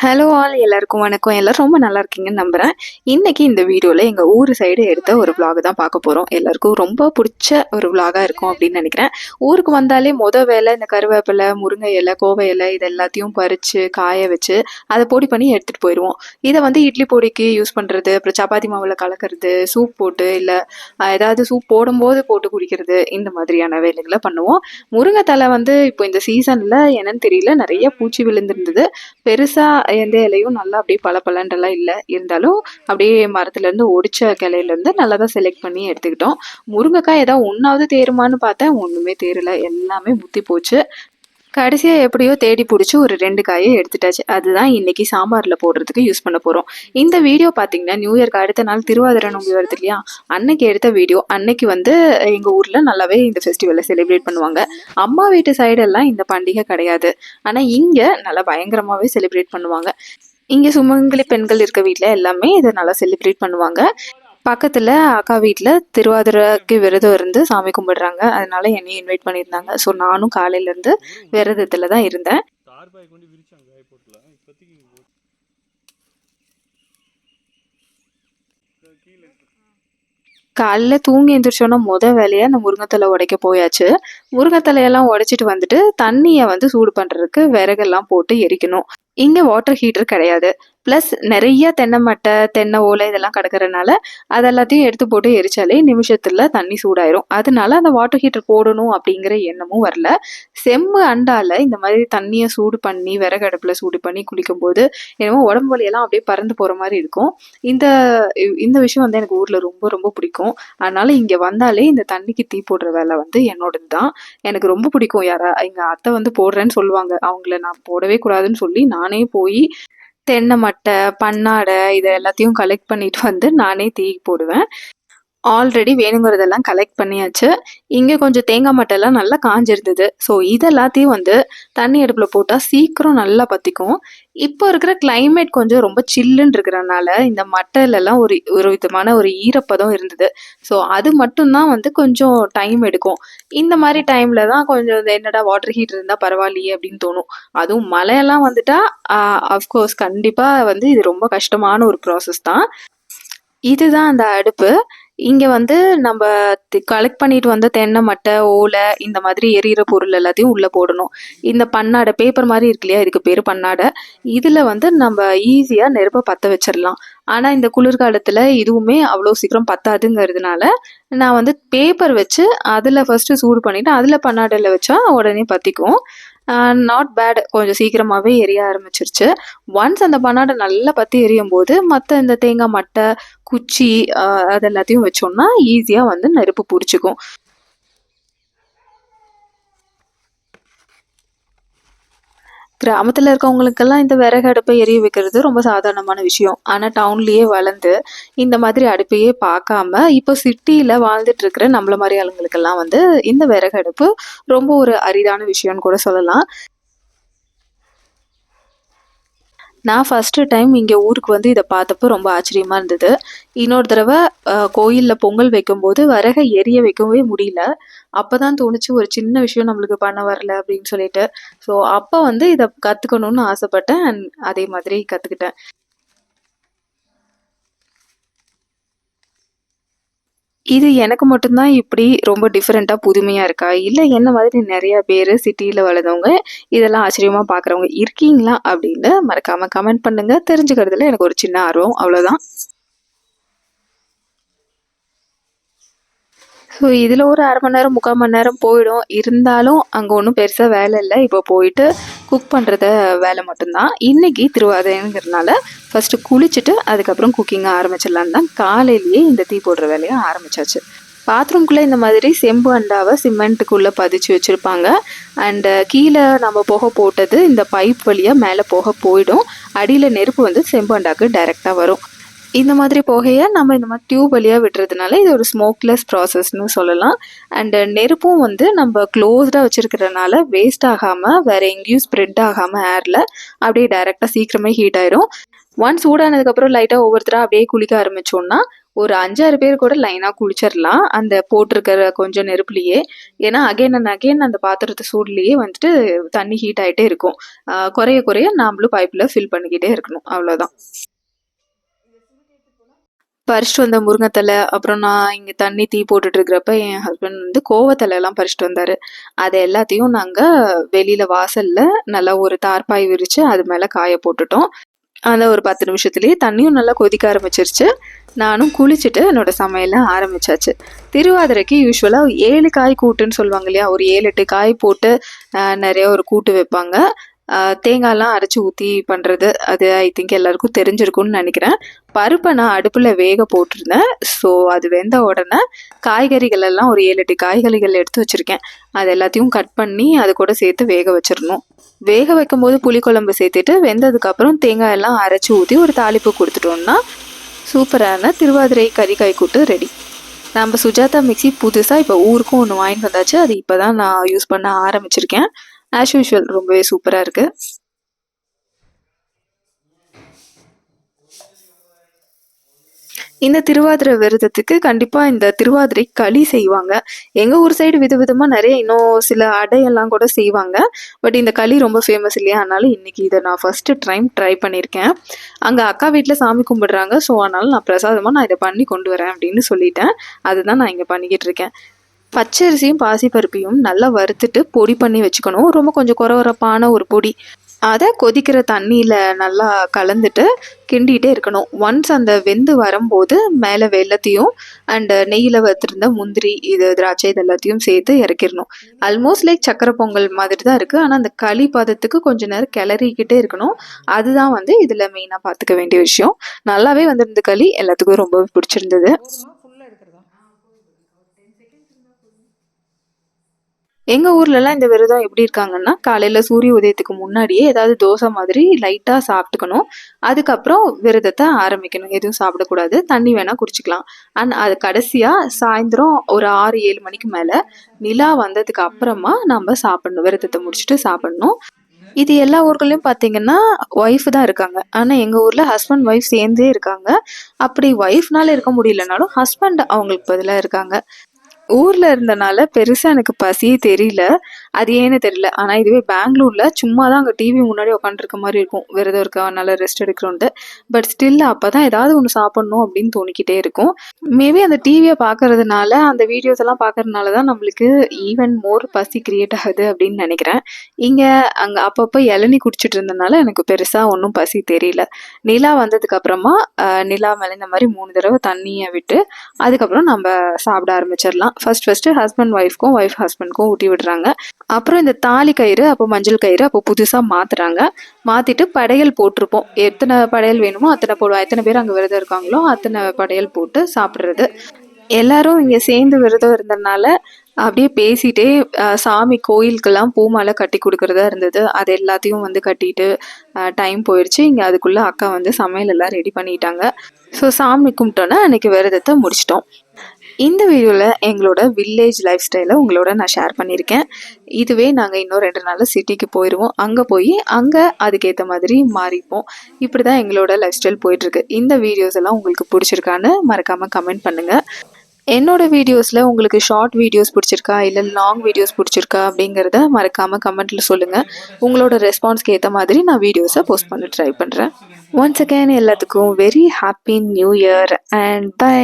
Hello all எல்லாருக்கும் வணக்கம். எல்லாரும் ரொம்ப நல்லா இருக்கீங்கன்னு நம்புகிறேன். இன்றைக்கி இந்த வீடியோவில் எங்கள் ஊர் சைடு எடுத்த ஒரு விலாக் தான் பார்க்க போகிறோம். எல்லாருக்கும் ரொம்ப பிடிச்ச ஒரு விலாகாக இருக்கும் அப்படின்னு நினைக்கிறேன். ஊருக்கு வந்தாலே வேலை இந்த கருவேப்பிலை, முருங்கை இலை, கோவை இலை இது எல்லாத்தையும் பறித்து காய வச்சு அதை பொடி பண்ணி எடுத்துகிட்டு போயிடுவோம். இதை இட்லி பொடிக்கு யூஸ் பண்ணுறது, அப்புறம் சப்பாத்தி மாவில் கலக்கிறது, சூப் போட்டு இல்லை ஏதாவது சூப் போடும்போது போட்டு குடிக்கிறது, இந்த மாதிரியான வேலைகளை பண்ணுவோம். முருங்கை தலை இப்போ இந்த சீசனில் என்னன்னு தெரியல நிறைய பூச்சி விழுந்திருந்தது. பெருசாக எந்த இலையும் நல்லா அப்படியே பலப்பலன்றெல்லாம் இல்லை, இருந்தாலும் அப்படியே மரத்துலேருந்து ஒடிச்ச கிளையிலேருந்து நல்லா தான் செலக்ட் பண்ணி எடுத்துக்கிட்டோம். முருங்கைக்காய் ஏதாவது ஒன்றாவது தேருமான்னு பார்த்தேன், ஒன்றுமே தேரலை, எல்லாமே முத்தி போச்சு. கடைசியாக எப்படியோ தேடி பிடிச்சி ஒரு 2 காயை எடுத்துட்டாச்சு. அதுதான் இன்னைக்கு சாம்பாரில் போடுறதுக்கு யூஸ் பண்ண போகிறோம். இந்த வீடியோ பார்த்தீங்கன்னா நியூ இயர்க்கு அடுத்த நாள் திருவாதிரை நோம்பி வருது இல்லையா, அன்னைக்கு எடுத்த வீடியோ. அன்னைக்கு எங்கள் ஊரில் நல்லாவே இந்த ஃபெஸ்டிவலை செலிப்ரேட் பண்ணுவாங்க. அம்மா வீட்டு சைடெல்லாம் இந்த பண்டிகை கிடையாது, ஆனால் இங்கே நல்லா பயங்கரமாகவே செலிப்ரேட் பண்ணுவாங்க. இங்கே சுமங்கலி பெண்கள் இருக்க வீட்டில் எல்லாமே இதை நல்லா செலிப்ரேட் பண்ணுவாங்க. பக்கத்தில் அக்கா வீட்டில் திருவாதிரைக்கு விரதம் இருந்து சாமி கும்பிடுறாங்க, அதனால என்னையும் இன்வைட் பண்ணியிருந்தாங்க. ஸோ நானும் காலையிலேருந்து விரதத்தில் தான் இருந்தேன். காலைல தூங்கி எழுந்திரிச்சோன்னா வேலையை அந்த முருங்கைத்தலை உடைக்க போயாச்சு. முருங்கைத்தலையெல்லாம் உடைச்சிட்டு வந்துட்டு தண்ணியை சூடு பண்ணுறதுக்கு விறகெல்லாம் போட்டு எரிக்கணும். இங்கே வாட்டர் ஹீட்டர் கிடையாது. ப்ளஸ் நிறைய தென்னை மட்டை, தென்னை ஓலை இதெல்லாம் கிடக்கிறனால அதெல்லாத்தையும் எடுத்து போட்டு எரிச்சாலே நிமிஷத்தில் தண்ணி சூடாயிரும். அதனால அந்த வாட்டர் ஹீட்டர் போடணும் அப்படிங்கிற எண்ணமும் வரல. செம்மு அண்டால இந்த மாதிரி தண்ணியை சூடு பண்ணி விறகு அடுப்பில் சூடு பண்ணி குளிக்கும்போது என்னமோ உடம்பு வலியெல்லாம் அப்படியே பறந்து போகிற மாதிரி இருக்கும். இந்த இந்த விஷயம் எனக்கு ஊரில் ரொம்ப ரொம்ப பிடிக்கும். அதனால இங்கே வந்தாலே இந்த தண்ணிக்கு தீ போடுற வேலை என்னோடது தான். எனக்கு ரொம்ப பிடிக்கும். எங்கள் அத்தை போடுறேன்னு சொல்லுவாங்க, அவங்கள நான் போடவே கூடாதுன்னு சொல்லி நானே போய் தென்னை மட்டை, பன்னாடை இதை எல்லாத்தையும் கலெக்ட் பண்ணிட்டு நானே தீ போடுவேன். ஆல்ரெடி வேணுங்கிறதெல்லாம் கலெக்ட் பண்ணியாச்சு. இங்கே கொஞ்சம் தேங்காய் மட்டைலாம் நல்லா காஞ்சிருந்தது. ஸோ இதெல்லாத்தையும் தண்ணி அடுப்பில் போட்டால் சீக்கிரம் நல்லா பற்றிக்கும். இப்போ இருக்கிற கிளைமேட் கொஞ்சம் ரொம்ப சில்லுன்னு இருக்கிறனால இந்த மட்டையிலலாம் ஒரு விதமான ஒரு ஈரப்பதம் இருந்தது. ஸோ அது மட்டும்தான் கொஞ்சம் டைம் எடுக்கும். இந்த மாதிரி டைமில் தான் கொஞ்சம் என்னடா வாட்டர் ஹீட்டர் இருந்தால் பரவாயில்லையே அப்படின்னு தோணும். அதுவும் மழையெல்லாம் வந்துட்டா அஃப்கோர்ஸ் கண்டிப்பாக இது ரொம்ப கஷ்டமான ஒரு ப்ராசஸ் தான். இதுதான் அந்த அடுப்பு. இங்கே நம்ம கலெக்ட் பண்ணிட்டு வந்த தென்னை மட்டை, ஓலை இந்த மாதிரி எரியிற பொருள் எல்லாத்தையும் உள்ளே போடணும். இந்த பன்னாடை பேப்பர் மாதிரி இருக்கு இல்லையா, இதுக்கு பேர் பன்னாடை. இதில் நம்ம ஈஸியாக நெருப்பை பற்ற வச்சிடலாம். ஆனால் இந்த குளிர்காலத்தில் இதுவுமே அவ்வளோ சீக்கிரம் பத்தாதுங்கிறதுனால நான் பேப்பர் வச்சு அதில் ஃபஸ்ட்டு சூடு பண்ணிவிட்டு அதில் பன்னாடையில் வச்சா உடனே பற்றிக்கும். நாட் பேட், கொஞ்சம் சீக்கிரமாகவே எரிய ஆரம்பிச்சிருச்சு. ஒன்ஸ் அந்த பன்னாடை நல்லா பற்றி எரியும் போது மற்ற இந்த தேங்காய் மட்டை, குச்சி அது எல்லாத்தையும் வச்சோம்னா ஈஸியாக நெருப்பு பிடிச்சிக்கும். கிராமத்தில் இருக்கவங்களுக்கெல்லாம் இந்த விறகு அடுப்பை எரிய வைக்கிறது ரொம்ப சாதாரணமான விஷயம். ஆனால் டவுன்லேயே வளர்ந்து இந்த மாதிரி அடுப்பையே பார்க்காம இப்போ சிட்டியில் வாழ்ந்துட்டு இருக்கிற நம்மள மாதிரி ஆளுங்களுக்கெல்லாம் இந்த விறகு அடுப்பு ரொம்ப ஒரு அரிதான விஷயம்னு கூட சொல்லலாம். நான் ஃபஸ்ட்டு டைம் இங்கே ஊருக்கு இதை பார்த்தப்போ ரொம்ப ஆச்சரியமாக இருந்தது. இன்னொரு தடவை கோயிலில் பொங்கல் வைக்கும்போது விறகை எரிய வைக்கவே முடியல. அப்போ தான் தோணுச்சு ஒரு சின்ன விஷயம் நம்மளுக்கு பண்ண வரல அப்படின்னு சொல்லிட்டு. ஸோ அப்போ இதை கற்றுக்கணுன்னு ஆசைப்பட்டேன். அதே மாதிரி கற்றுக்கிட்டேன். இது எனக்கு மட்டும்தான் இப்படி ரொம்ப டிஃப்ரெண்ட்டாக புதுமையாக இருக்கா, இல்லை என்ன மாதிரி நிறையா பேர் சிட்டியில் வளர்ந்தவங்க இதெல்லாம் ஆச்சரியமாக பார்க்குறவங்க இருக்கீங்களா அப்படின்னு மறக்காமல் கமெண்ட் பண்ணுங்கள். தெரிஞ்சுக்கிறதுல எனக்கு ஒரு சின்ன ஆர்வம், அவ்வளோதான். ஸோ இதில் ஒரு 1/2 மணி நேரம் 3/4 மணி நேரம் போயிடும். இருந்தாலும் அங்கே ஒன்றும் பெருசாக வேலை இல்லை. இப்போ போயிட்டு குக் பண்ணுறத வேலை மட்டும்தான். இன்றைக்கி திருவாதிரைங்கிறதுனால ஃபஸ்ட்டு குளிச்சுட்டு அதுக்கப்புறம் குக்கிங்கை ஆரம்பிச்சிடலான்னு தான் காலையிலேயே இந்த தீ போடுற வேலையை ஆரம்பித்தாச்சு. பாத்ரூம்குள்ளே இந்த மாதிரி செம்பு அண்டாவை சிமெண்ட்டுக்குள்ளே பதிச்சு வச்சுருப்பாங்க. அண்டு கீழே நம்ம புகை போட்டது இந்த பைப் வழியாக மேலே புகை போயிடும். அடியில் நெருப்பு செம்பு அண்டாவுக்கு டைரெக்டாக வரும். இந்த மாதிரி புகையை நம்ம இந்த மாதிரி டியூப் வழியாக விடுறதுனால இது ஒரு ஸ்மோக்லெஸ் ப்ராசஸ்னு சொல்லலாம். அண்டு நெருப்பும் நம்ம க்ளோஸ்டாக வச்சுருக்கிறதுனால வேஸ்ட் ஆகாமல் வேறு எங்கேயும் ஸ்ப்ரெட் ஆகாமல் ஏரில் அப்படியே டைரெக்டாக சீக்கிரமே ஹீட் ஆயிரும். ஒன்ஸ் சூடானதுக்கப்புறம் லைட்டாக ஒவ்வொருத்தராக அப்படியே குளிக்க ஆரம்பித்தோன்னா ஒரு 5-6 பேர் கூட லைனாக குளிச்சிடலாம் அந்த போட்டிருக்கிற கொஞ்சம் நெருப்புலையே. ஏன்னா அகைன் அண்ட் அகைன் அந்த பாத்திரத்து சூட்லேயே வந்துட்டு தண்ணி ஹீட் ஆகிட்டே இருக்கும். குறைய குறைய நாமளும் பைப்பில் ஃபில் பண்ணிக்கிட்டே இருக்கணும், அவ்வளோதான். பறிச்சுட்டு வந்த முருங்கைத்தலை, அப்புறம் நான் இங்கே தண்ணி தீ போட்டுட்டு இருக்கிறப்ப என் ஹஸ்பண்ட் வந்து கோவத்தலை எல்லாம் பறிச்சுட்டு வந்தார். அதை எல்லாத்தையும் நாங்கள் வெளியில் வாசலில் நல்லா ஒரு தார்பாய் விரித்து அது மேலே காய போட்டுட்டோம். அந்த ஒரு 10 நிமிஷத்துலேயே தண்ணியும் நல்லா கொதிக்க ஆரம்பிச்சிருச்சு. நானும் குளிச்சுட்டு என்னோட சமையலை ஆரம்பிச்சாச்சு. திருவாதிரைக்கு யூஸ்வலாக 7 காய் கூட்டுன்னு சொல்லுவாங்க இல்லையா, ஒரு 7-8 காய் போட்டு நிறைய ஒரு கூட்டு வைப்பாங்க. தேங்காய்லாம் அரைச்சி ஊற்றி பண்ணுறது, அது ஐ திங்க் எல்லாருக்கும் தெரிஞ்சிருக்கும்னு நினைக்கிறேன். பருப்பை நான் அடுப்பில் வேக போட்டிருந்தேன். ஸோ அது வெந்த உடனே காய்கறிகள் எல்லாம் ஒரு 7-8 காய்கறிகள் எடுத்து வச்சுருக்கேன். அது எல்லாத்தையும் கட் பண்ணி அது கூட சேர்த்து வேக வச்சிடணும். வேக வைக்கும்போது புளிக்குழம்பு சேர்த்துட்டு வெந்ததுக்கப்புறம் தேங்காயெல்லாம் அரைச்சி ஊற்றி ஒரு தாளிப்பு கொடுத்துட்டோம்னா சூப்பரான திருவாதிரை கறிக்காய் கூட்டு ரெடி. நம்ம சுஜாதா மிக்சி புதுசாக இப்போ ஊருக்கும் ஒன்று வாங்கிட்டு வந்தாச்சு. அது இப்போ தான் நான் யூஸ் பண்ண ஆரம்பிச்சிருக்கேன். ஆஸ் யூஷுவல் ரொம்பவே சூப்பராக இருக்குது. இந்த திருவாதிரை விரதத்துக்கு கண்டிப்பாக இந்த திருவாதிரை களி செய்வாங்க. எங்கள் ஊர் சைடு விதவிதமாக நிறைய இன்னும் சில அடையெல்லாம் கூட செய்வாங்க. பட் இந்த களி ரொம்ப ஃபேமஸ் இல்லையா, அதனால இன்றைக்கி இதை நான் ஃபஸ்ட்டு ட்ரை பண்ணியிருக்கேன். அங்கே அக்கா வீட்டில் சாமி கும்பிடுறாங்க. ஸோ அதனால் நான் பிரசாதமாக நான் இதை பண்ணி கொண்டு வரேன் அப்படின்னு சொல்லிட்டேன். அதுதான் நான் இங்கே பண்ணிக்கிட்டு இருக்கேன். பச்சரிசியும் பாசிப்பருப்பையும் நல்லா வறுத்துட்டு பொடி பண்ணி வச்சுக்கணும். ரொம்ப கொஞ்சம் குறவரப்பான ஒரு பொடி. அதை கொதிக்கிற தண்ணியில் நல்லா கலந்துட்டு கிண்டிகிட்டே இருக்கணும். ஒன்ஸ் அந்த வெந்து வரும்போது மேலே வெல்லத்தையும் அண்டு நெய்யில் வறுத்திருந்த முந்திரி, திராட்சை இது எல்லாத்தையும் சேர்த்து இறக்கிடணும். ஆல்மோஸ்ட் லைக் சக்கரை பொங்கல் மாதிரி தான் இருக்குது. ஆனால் அந்த களி பதத்துக்கு கொஞ்சம் நேரம் கிளறிக்கிட்டே இருக்கணும். அதுதான் வந்து இதில் மெயினாக பார்த்துக்க வேண்டிய விஷயம். நல்லாவே வந்திருந்த களி எல்லாத்துக்கும் ரொம்பவே பிடிச்சிருந்தது. எங்கள் ஊர்லலாம் இந்த விரதம் எப்படி இருக்காங்கன்னா, காலையில் சூரிய உதயத்துக்கு முன்னாடியே ஏதாவது தோசை மாதிரி லைட்டாக சாப்பிட்டுக்கணும். அதுக்கப்புறம் விரதத்தை ஆரம்பிக்கணும். எதுவும் சாப்பிடக்கூடாது, தண்ணி வேணால் குடிச்சிக்கலாம். அது கடைசியாக சாயந்தரம் ஒரு 6-7 மணிக்கு மேலே நிலா வந்ததுக்கு அப்புறமா நம்ம சாப்பிட்ணும். விரதத்தை முடிச்சுட்டு சாப்பிட்ணும். இது எல்லா ஊர்களையும் பார்த்தீங்கன்னா ஒய்ஃப் தான் இருக்காங்க. ஆனால் எங்கள் ஊரில் ஹஸ்பண்ட் ஒய்ஃப் சேர்ந்தே இருக்காங்க. அப்படி ஒய்ஃப்னால இருக்க முடியலனாலும் ஹஸ்பண்ட் அவங்களுக்கு பதிலாக இருக்காங்க. ஊரில் இருந்தனால பெருசாக எனக்கு பசியே தெரியல. அது ஏன்னு தெரியல. ஆனால் இதுவே பெங்களூரில் சும்மா தான் அங்கே டிவி முன்னாடி உட்காந்துருக்க மாதிரி இருக்கும். விரதம் இருக்கா, நல்லா ரெஸ்ட் எடுக்கிறோன்ட்டு. பட் ஸ்டில் அப்போ தான் ஏதாவது ஒன்று சாப்பிட்ணும் அப்படின்னு தோணிக்கிட்டே இருக்கும். மேபி அந்த டிவியை பார்க்கறதுனால, அந்த வீடியோஸ் எல்லாம் பார்க்கறதுனால தான் நம்மளுக்கு ஈவன் மோர் பசி கிரியேட் ஆகுது அப்படின்னு நினைக்கிறேன். இங்கே அங்கே அப்பப்போ இளநீ குடிச்சிட்டு இருந்தனால எனக்கு பெருசாக ஒன்றும் பசி தெரியல. நிலா வந்ததுக்கு அப்புறமா நிலா மேலே இந்த மாதிரி 3 தடவை தண்ணியை விட்டு அதுக்கப்புறம் நம்ம சாப்பிட ஆரம்பிச்சிடலாம். ஃபர்ஸ்ட் ஹஸ்பண்ட் ஒய்ஃப்க்கும், ஒய்ஃப் ஹஸ்பண்ட்க்கும் ஊட்டி விடுறாங்க. அப்புறம் இந்த தாலி கயிறு, அப்போ மஞ்சள் கயிறு அப்போ புதுசாக மாற்றுறாங்க. மாற்றிட்டு படையல் போட்டிருப்போம். எத்தனை படையல் வேணுமோ அத்தனை போடுவோம். எத்தனை பேர் அங்கே விரதம் இருக்காங்களோ அத்தனை படையல் போட்டு சாப்பிட்றது. எல்லாரும் இங்கே சேர்ந்து விரதம் இருந்ததுனால அப்படியே பேசிகிட்டே சாமி கோயிலுக்கெல்லாம் பூமாலை கட்டி கொடுக்குறதா இருந்தது. அது எல்லாத்தையும் வந்து கட்டிட்டு டைம் போயிடுச்சு. இங்கே அதுக்குள்ளே அக்கா வந்து சமையல் எல்லாம் ரெடி பண்ணிட்டாங்க. ஸோ சாமி கும்பிட்டோன்னா அன்றைக்கி விரதத்தை முடிச்சிட்டோம். இந்த வீடியோவில் எங்களோட வில்லேஜ் லைஃப் ஸ்டைலை உங்களோட நான் ஷேர் பண்ணியிருக்கேன். இதுவே நாங்கள் இன்னும் 2 நாளில் சிட்டிக்கு போயிடுவோம். அங்கே போய் அங்கே அதுக்கேற்ற மாதிரி மாறிப்போம். இப்படி தான் எங்களோட லைஃப் ஸ்டைல் போயிட்டுருக்கு. இந்த வீடியோஸ் எல்லாம் உங்களுக்கு பிடிச்சிருக்கான்னு மறக்காமல் கமெண்ட் பண்ணுங்கள். என்னோட வீடியோஸில் உங்களுக்கு ஷார்ட் வீடியோஸ் பிடிச்சிருக்கா இல்லை லாங் வீடியோஸ் பிடிச்சிருக்கா அப்படிங்கிறத மறக்காமல் கமெண்ட்டில் சொல்லுங்கள். உங்களோட ரெஸ்பான்ஸ்க்கு ஏற்ற மாதிரி நான் வீடியோஸை போஸ்ட் பண்ண ட்ரை பண்ணுறேன். ஒன்ஸ் அகேன் எல்லாத்துக்கும் very happy new year and by.